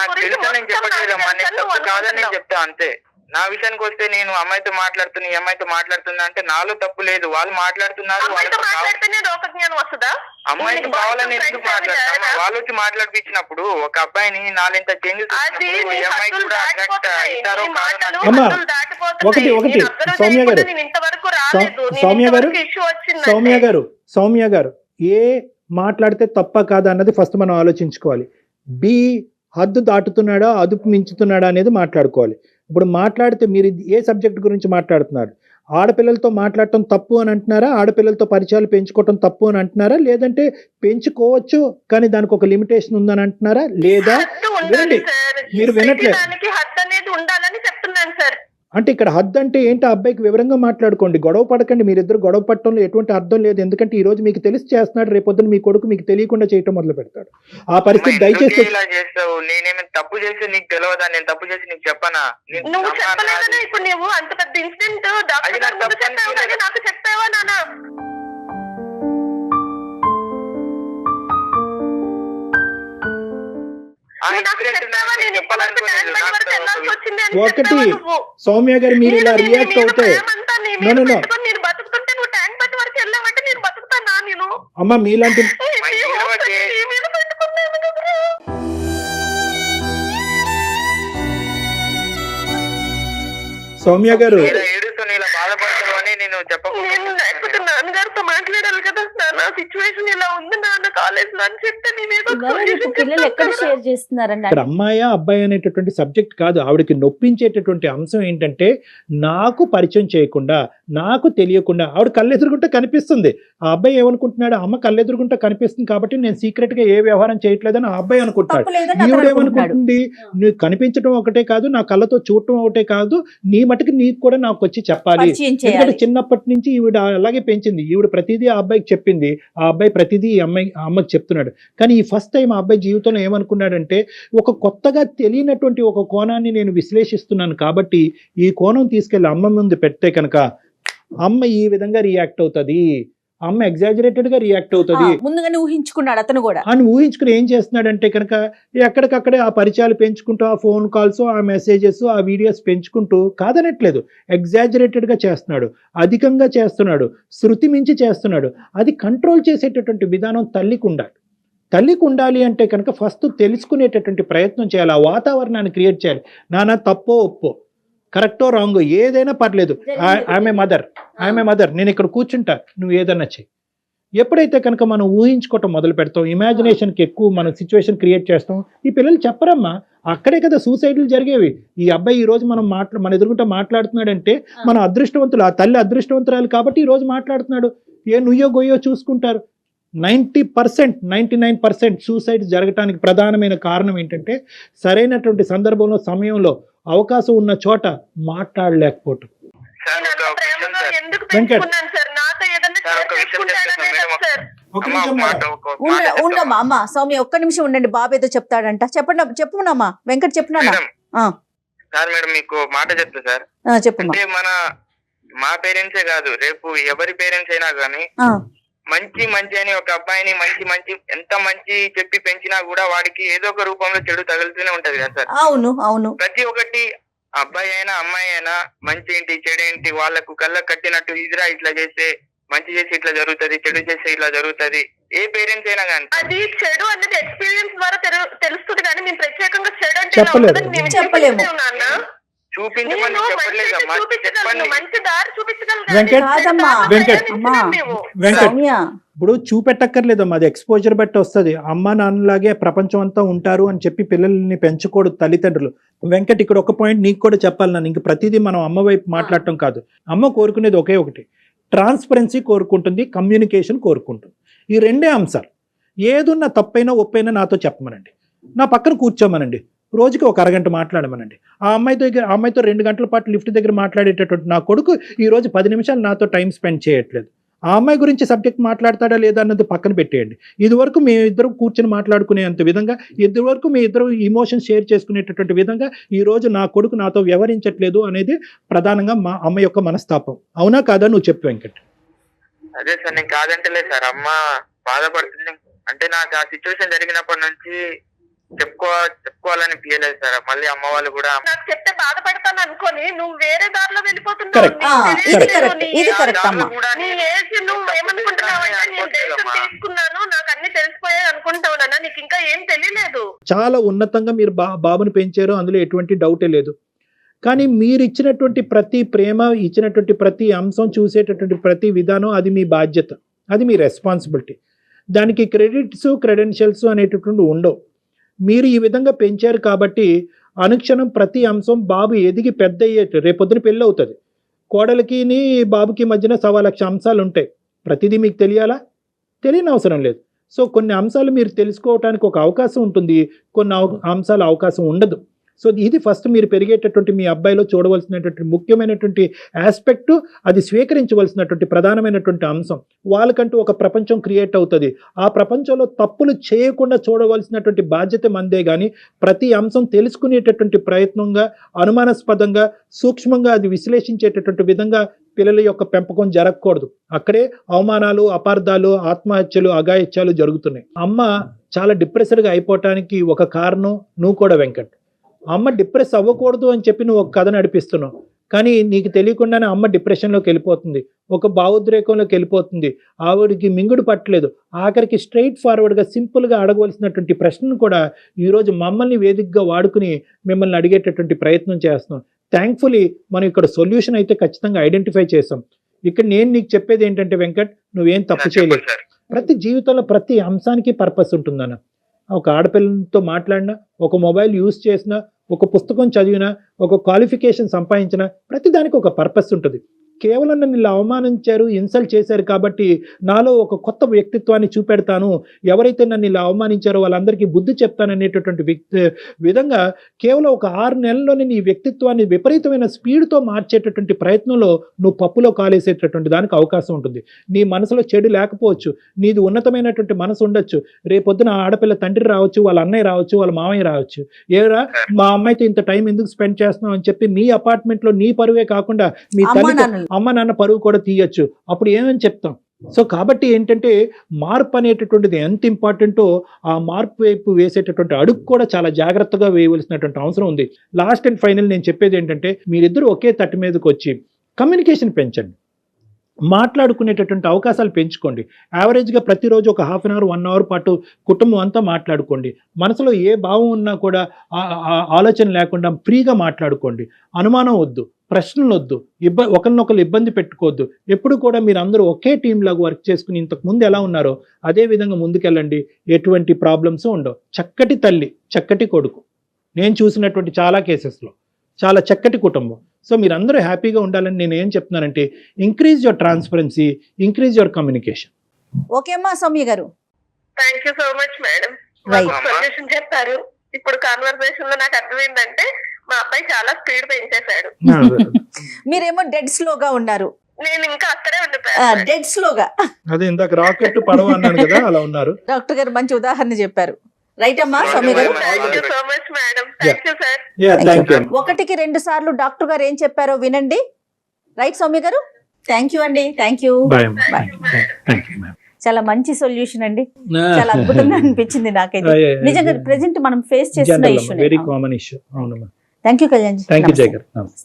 కాదని చెప్తా అంతే. నా విషయానికి వస్తే నేను అమ్మాయితో మాట్లాడుతున్నా, ఈ అమ్మాయితో మాట్లాడుతున్నా అంటే నాలో తప్పు లేదు, వాళ్ళు మాట్లాడుతున్నారు. అమ్మాయికి కావాలని ఎందుకు మాట్లాడతాను? వాళ్ళు వచ్చి మాట్లాడిపించినప్పుడు ఒక అబ్బాయిని నాలుగింత చేంజెస్ సౌమ్య గారు ఏ మాట్లాడితే తప్ప కాదా అన్నది ఫస్ట్ మనం ఆలోచించుకోవాలి. బి హద్దు దాటుతున్నాడా అదుపు మించుతున్నాడా అనేది మాట్లాడుకోవాలి. ఇప్పుడు మాట్లాడితే మీరు ఏ సబ్జెక్ట్ గురించి మాట్లాడుతున్నారు? ఆడపిల్లలతో మాట్లాడటం తప్పు అని అంటున్నారా? ఆడపిల్లలతో పరిచయాలు పెంచుకోవటం తప్పు అని అంటున్నారా? లేదంటే పెంచుకోవచ్చు కానీ దానికి ఒక లిమిటేషన్ ఉందని అంటున్నారా? లేదా వినండి, మీరు వినట్లేదు అంటే ఇక్కడ హద్దు అంటే ఏంటి? అబ్బాయికి వివరంగా మాట్లాడుకోండి, గొడవ పడకండి. మీరిద్దరు గొడవ పడటంలో ఎటువంటి అర్థం లేదు. ఎందుకంటే ఈ రోజు మీకు తెలిసి చేస్తున్నాడు, రేపొద్దున మీ కొడుకు మీకు తెలియకుండా చేయటం మొదలు పెడతాడు. ఆ పరిస్థితి దయచేసి ఇలా చేస్తావు. నేనేమైనా తప్పు చేసి నీకు తెలియదా? నేను తప్పు చేసి నీకు చెప్పనా? నువ్వు చెప్పలేదా? ఇప్పుడు నువ్వు అంత పెద్ద ఇన్సిడెంట్ నాకు చెప్పావా నాన్న? ఒకటి సౌమ్య గారు మీరు ఇలా రియాక్ట్ అవుతే అమ్మా మీలాంటి సౌమ్య గారు నాన్నగారితో మాట్లాడాలి కదా, నా సిచ్యువేషన్ ఇలా ఉంది నాన్న కాలేజ్ లో అని చెప్తే పిల్లలు ఎక్కడ షేర్ చేస్తున్నారండి? ఇక్కడ అమ్మాయా అబ్బాయి అనేటటువంటి సబ్జెక్ట్ కాదు. ఆవిడకి నొప్పించేటటువంటి అంశం ఏంటంటే నాకు పరిచయం చేయకుండా, నాకు తెలియకుండా ఆవిడ కళ్ళెదురుగుంటే కనిపిస్తుంది. ఆ అబ్బాయి ఏమనుకుంటున్నాడు? అమ్మ కళ్ళెదురుగుంటే కనిపిస్తుంది కాబట్టి నేను సీక్రెట్ గా ఏ వ్యవహారం చేయట్లేదని ఆ అబ్బాయి అనుకుంటాడు. ఈవిడేమనుకుంటుంది? నువ్వు కనిపించడం ఒకటే కాదు, నా కళ్ళతో చూడటం ఒకటే కాదు, నీ మటుకు నీకు కూడా నాకు వచ్చి చెప్పాలి. ఎందుకంటే చిన్నప్పటి నుంచి ఈవిడ అలాగే పెంచింది. ఈవిడ ప్రతిదీ ఆ అబ్బాయికి చెప్పింది, ఆ అబ్బాయి ప్రతిదీ అమ్మకి చెప్తున్నాడు. కానీ ఈ ఫస్ట్ టైం ఆ అబ్బాయి జీవితంలో ఏమనుకున్నాడంటే ఒక కొత్తగా తెలియనటువంటి ఒక కోణాన్ని నేను విశ్లేషిస్తున్నాను కాబట్టి ఈ కోణం తీసుకెళ్లి అమ్మ ముందు పెడితే కనుక అమ్మ ఈ విధంగా రియాక్ట్ అవుతుంది, అమ్మ ఎగ్జాజరేటెడ్ గా రియాక్ట్ అవుతుంది ముందుగానే ఊహించుకున్నాడు అతను కూడా. అని ఊహించుకుని ఏం చేస్తున్నాడంటే కనుక ఎక్కడికక్కడే ఆ పరిచయాలు పెంచుకుంటూ, ఆ ఫోన్ కాల్స్, ఆ మెసేజెస్, ఆ వీడియోస్ పెంచుకుంటూ, కాదనట్లేదు, ఎగ్జాజరేటెడ్ గా చేస్తున్నాడు, అధికంగా చేస్తున్నాడు, శృతి మించి చేస్తున్నాడు. అది కంట్రోల్ చేసేటటువంటి విధానం తల్లికి ఉండాలి. తల్లికి ఉండాలి అంటే కనుక ఫస్ట్ తెలుసుకునేటటువంటి ప్రయత్నం చేయాలి, ఆ వాతావరణాన్ని క్రియేట్ చేయాలి. నాన్న తప్పో ఒప్పో, కరెక్టో రాంగో ఏదైనా పర్లేదు, ఆమె మదర్, నేను ఇక్కడ కూర్చుంటా, నువ్వు ఏదన్నా చెయ్యి. ఎప్పుడైతే కనుక మనం ఊహించుకోవటం మొదలు పెడతాం, ఇమాజినేషన్కి ఎక్కువ మనం సిచ్యువేషన్ క్రియేట్ చేస్తాం. ఈ పిల్లలు చెప్పరమ్మా, అక్కడే కదా సూసైడ్లు జరిగేవి. ఈ అబ్బాయి ఈ రోజు మన ఎదురుగుంటా మాట్లాడుతున్నాడంటే మన అదృష్టవంతులు, ఆ తల్లి అదృష్టవంతురాలు కాబట్టి ఈ రోజు మాట్లాడుతున్నాడు. ఏ నుయ్యో గొయ్యో చూసుకుంటారు. 90%, 99% సూసైడ్ జరగటానికి ప్రధానమైన కారణం ఏంటంటే సరైనటువంటి సందర్భంలో, సమయంలో, అవకాశం ఉన్న చోట మాట్లాడలేకపోవటం. సార్ నేను ఒక అంత విషయం ప్రేమగా సార్, ఎందుకు వెంకట్. పెంచుకున్నాను సార్? నాతో ఏదన్నా సార్, షేర్ ఒక విషయం చేసుకుంటాడనే చెప్తాను కదా సార్. ఒక అమ్మ, ఒక నిమిషం మాట, మేడం. ఒక మాట చెప్తాను. ఉండమ్మా అమ్మ సౌమ్య, ఒక్క నిమిషం ఉండండి, బాబు ఏదో చెప్తాడంట. చెప్పండి, చెప్పునమ్మా వెంకట్, చెప్పునా? మేడం, సార్ మేడం మీకు మాట చెప్తా సార్. చెప్పమ్మా. అంటే మా పేరెంట్సే కాదు, రేపు ఎవరి పేరెంట్స్ అయినా కానీ మంచి అని ఒక అబ్బాయిని మంచి ఎంత మంచి చెప్పి పెంచినా కూడా వాడికి ఏదో ఒక రూపంలో చెడు తగులుతూనే ఉంటది కదా సార్. అవును అవును. ప్రతి ఒక్కటి అబ్బాయి అయినా అమ్మాయి అయినా మంచి ఏంటి చెడేంటి వాళ్ళకు కళ్ళకు కట్టినట్టు ఇదిరా ఇట్లా చేస్తే మంచి చేసి ఇట్లా జరుగుతది, చెడు చేస్తే ఇట్లా జరుగుతది. ఏ పేరెంట్స్ అయినా కానీ అది చెడు అనేది ఎక్స్పీరియన్స్ ద్వారా తెలుస్తుంది, కానీ మేము ప్రత్యేకంగా చెడు అంటే చెప్పలేదు. చెప్పలేము. చూపించమని చెప్పలేదమ్మా, చెప్పండి. మంచి దారి చూపించగలను. వెంకట్, కాదమ్మా. వెంకట్. అమ్మా వెంకట్, సౌమ్య, ఇప్పుడు చూపెట్టక్కర్లేదమ్మా, అది ఎక్స్పోజర్ బట్టి వస్తుంది. అమ్మ నాన్నలాగే ప్రపంచం అంతా ఉంటారు అని చెప్పి పిల్లల్ని పెంచకూడదు తల్లిదండ్రులు. వెంకట్, ఇక్కడ ఒక పాయింట్ నీకు కూడా చెప్పాలి. నన్ను ఇంక ప్రతిదీ మనం అమ్మ వైపు మాట్లాడటం కాదు. అమ్మ కోరుకునేది ఒకే ఒకటి, ట్రాన్స్పరెన్సీ కోరుకుంటుంది, కమ్యూనికేషన్ కోరుకుంటుంది. ఈ రెండే అంశాలు. ఏదున్నా తప్పైనా ఒప్పైనా నాతో చెప్పమనండి, నా పక్కన కూర్చోమనండి, రోజుకి ఒక అరగంట మాట్లాడమనండి. ఆ అమ్మాయితో 2 గంటల పాటు లిఫ్ట్ దగ్గర మాట్లాడేటటువంటి నా కొడుకు ఈరోజు 10 నిమిషాలు నాతో టైం స్పెండ్ చేయట్లేదు. ఆ అమ్మాయి గురించి సబ్జెక్ట్ మాట్లాడతాడా లేదా అన్నది పక్కన పెట్టేయండి. ఇదివరకు మీ ఇద్దరు కూర్చొని మాట్లాడుకునేంత విధంగా, ఇదివరకు మీ ఇద్దరు ఇమోషన్స్ షేర్ చేసుకునేటటువంటి విధంగా ఈరోజు నా కొడుకు నాతో వ్యవహరించట్లేదు అనేది ప్రధానంగా మా అమ్మ యొక్క మనస్తాపం. అవునా కాదా? నువ్వు చెప్పు వెంకట్. అదే సార్, నేను కాదంటలే సార్. అమ్మ బాధపడుతుంది అంటే నాకు ఆ సిచ్యువేషన్ జరిగినప్పటి నుంచి చెప్పుకోవాలని ఫీలేదు సార్. మళ్ళీ అమ్మ వాళ్ళు కూడా నాకు చెప్తే బాధపడతాను అనుకోని నువ్వు వేరే దారిలో వెళ్ళిపోతున్నావు. Correct. ఇది కరెక్ట్, ఇది కరెక్ట్ అమ్మా. నీ ఏజ్ నువ్వు ఏమనుకుంటున్నావు అంటే నేను డెసిషన్ తీసుకున్నాను, నాకు అన్ని తెలిసిపోయాయి అనుకుంటావు నాన్న, నీకు ఇంకా ఏం తెలియలేదు. చాలా ఉన్నతంగా మీరు బాబుని పెంచారు, అందులో ఎటువంటి డౌటే లేదు. కానీ మీరు ఇచ్చినటువంటి ప్రతి ప్రేమ, ఇచ్చినటువంటి ప్రతి అంశం, చూసేటటువంటి ప్రతి విధానం అది మీ బాధ్యత, అది మీ రెస్పాన్సిబిలిటీ. దానికి క్రెడెన్షియల్స్ అనేటటువంటి ఉండవు. మీరు ఈ విధంగా పెంచారు కాబట్టి అనుక్షణం ప్రతి అంశం బాబు ఎదిగి పెద్ద అయ్యేట, రేపొద్దున పెళ్ళి అవుతుంది, కోడలికి బాబుకి మధ్యన 1,00,000 అంశాలు ఉంటాయి. ప్రతిదీ మీకు తెలియాలా? తెలియని అవసరం లేదు. సో కొన్ని అంశాలు మీరు తెలుసుకోవడానికి ఒక అవకాశం ఉంటుంది, కొన్ని అంశాలు అవకాశం ఉండదు. సో ఇది ఫస్ట్ మీరు పెరిగేటటువంటి మీ అబ్బాయిలో చూడవలసినటువంటి ముఖ్యమైనటువంటి ఆస్పెక్ట్, అది స్వీకరించవలసినటువంటి ప్రధానమైనటువంటి అంశం. వాళ్ళకంటూ ఒక ప్రపంచం క్రియేట్ అవుతుంది. ఆ ప్రపంచంలో తప్పులు చేయకుండా చూడవలసినటువంటి బాధ్యత మందే. కానీ ప్రతి అంశం తెలుసుకునేటటువంటి ప్రయత్నంగా, అనుమానాస్పదంగా, సూక్ష్మంగా అది విశ్లేషించేటటువంటి విధంగా పిల్లల యొక్క పెంపకం జరగకూడదు. అక్కడే అవమానాలు, అపార్థాలు, ఆత్మహత్యలు, అఘాయిత్యాలు జరుగుతున్నాయి. అమ్మ చాలా డిప్రెస్డ్గా అయిపోవటానికి ఒక కారణం నువ్వు కూడా వెంకట్. అమ్మ డిప్రెస్ అవ్వకూడదు అని చెప్పి నువ్వు ఒక కథ నడిపిస్తున్నావు, కానీ నీకు తెలియకుండానే అమ్మ డిప్రెషన్లోకి వెళ్ళిపోతుంది, ఒక భావోద్రేకంలోకి వెళ్ళిపోతుంది. ఆవిడికి మింగుడు పట్టలేదు. ఆఖరికి స్ట్రైట్ ఫార్వర్డ్గా సింపుల్గా అడగవలసినటువంటి ప్రశ్నను కూడా ఈరోజు మమ్మల్ని వేదికగా వాడుకుని మిమ్మల్ని అడిగేటటువంటి ప్రయత్నం చేస్తున్నాం. థ్యాంక్ఫుల్లీ మనం ఇక్కడ సొల్యూషన్ అయితే ఖచ్చితంగా ఐడెంటిఫై చేసాం. ఇక్కడ నేను నీకు చెప్పేది ఏంటంటే వెంకట్, నువ్వేం తప్పు చేయలేదు. ప్రతి జీవితంలో ప్రతి అంశానికి పర్పస్ ఉంటుందన్న. ఒక ఆడపిల్లతో మాట్లాడినా, ఒక మొబైల్ యూజ్ చేసినా, ఒక పుస్తకం చదివినా, ఒక క్వాలిఫికేషన్ సంపాదించినా, ప్రతిదానికి ఒక పర్పస్ ఉంటుంది. కేవలం నన్ను ఇలా అవమానించారు, ఇన్సల్ట్ చేశారు కాబట్టి నాలో ఒక కొత్త వ్యక్తిత్వాన్ని చూపెడతాను, ఎవరైతే నన్ను ఇలా అవమానించారో వాళ్ళందరికీ బుద్ధి చెప్తాననేటటువంటి విధంగా కేవలం ఒక 6 నెలల్లోనే నీ వ్యక్తిత్వాన్ని విపరీతమైన స్పీడ్తో మార్చేటటువంటి ప్రయత్నంలో నువ్వు పప్పులో కాలేసేటటువంటి దానికి అవకాశం ఉంటుంది. నీ మనసులో చెడు లేకపోవచ్చు, నీది ఉన్నతమైనటువంటి మనసు ఉండొచ్చు. రేపొద్దున ఆడపిల్ల తండ్రి రావచ్చు, వాళ్ళ అన్నయ్య రావచ్చు, వాళ్ళ మామయ్య రావచ్చు. ఏరా మా అమ్మాయితో ఇంత టైం ఎందుకు స్పెండ్ చేస్తున్నావు అని చెప్పి మీ అపార్ట్మెంట్లో నీ పరువే కాకుండా మీ తల్లి, అమ్మ నాన్న పరువు కూడా తీయచ్చు. అప్పుడు ఏమని చెప్తాం? సో కాబట్టి ఏంటంటే మార్పు అనేటటువంటిది ఎంత ఇంపార్టెంటో ఆ మార్పు వైపు వేసేటటువంటి అడుగు కూడా చాలా జాగ్రత్తగా వేయవలసినటువంటి అవసరం ఉంది. లాస్ట్ అండ్ ఫైనల్ నేను చెప్పేది ఏంటంటే మీరిద్దరూ ఒకే తట్టు మీదకి వచ్చి కమ్యూనికేషన్ పెంచండి, మాట్లాడుకునేటటువంటి అవకాశాలు పెంచుకోండి. యావరేజ్గా ప్రతిరోజు ఒక 1/2 అవర్ 1 అవర్ పాటు కుటుంబం అంతా మాట్లాడుకోండి. మనసులో ఏ భావం ఉన్నా కూడా ఆలోచన లేకుండా ఫ్రీగా మాట్లాడుకోండి. అనుమానం వద్దు, ప్రశ్నలు వద్దు, ఒకరినొకరు ఇబ్బంది పెట్టుకోవద్దు. ఎప్పుడు కూడా మీరు అందరూ ఒకే టీంలాగా వర్క్ చేసుకుని ఇంతకు ముందు ఎలా ఉన్నారో అదే విధంగా ముందుకెళ్ళండి. ఎటువంటి ప్రాబ్లమ్స్ ఉండవు. చక్కటి తల్లి, చక్కటి కొడుకు, నేను చూసినటువంటి చాలా కేసెస్లో చాలా చక్కటి కుటుంబం. సో మీరందరూ హ్యాపీగా ఉండాలని నేను ఏం చెప్తున్నానంటే increase your transparency, increase your communication. Okay అమ్మా సౌమ్య గారు. Thank you so much madam. Right. Solution చెప్పారు. ఇప్పుడు కాన్వర్సేషన్ లో నాకు అర్థమైందంటే మా అబ్బాయి చాలా స్పీడ్ పెంచేశాడు. మీరేమో డెడ్ స్లోగా ఉన్నారు. నేను ఇంకా అక్కడే ఉండిపోయాను. డెడ్ స్లోగా. అదే ఇందాక రాకెట్ పడవ అన్నాను కదా, అలా ఉన్నారు. డాక్టర్ గారు మంచి ఉదాహరణ చెప్పారు. రైట్ అమ్మా సౌమ్య గారు. Thank you so much madam. Thank you sir. Thank you. 1కి 2 సార్లు డాక్టర్ గారు ఏం చెప్పారో వినండి. రైట్ సౌమ్య గారు. థ్యాంక్ యూ అండి. Thank you. Bye. Bye. Thank you ma'am. చాలా మంచి సొల్యూషన్ అండి. చాలా అద్భుతంగా అనిపించింది నాకైతే. నిజంగా ప్రెసెంట్ మనం ఫేస్ చేస్తున్న ఇష్యూ. Very common issue. అవునమ్మా. Thank you Kalyan. Thank you Jaya గారు. నమస్తే.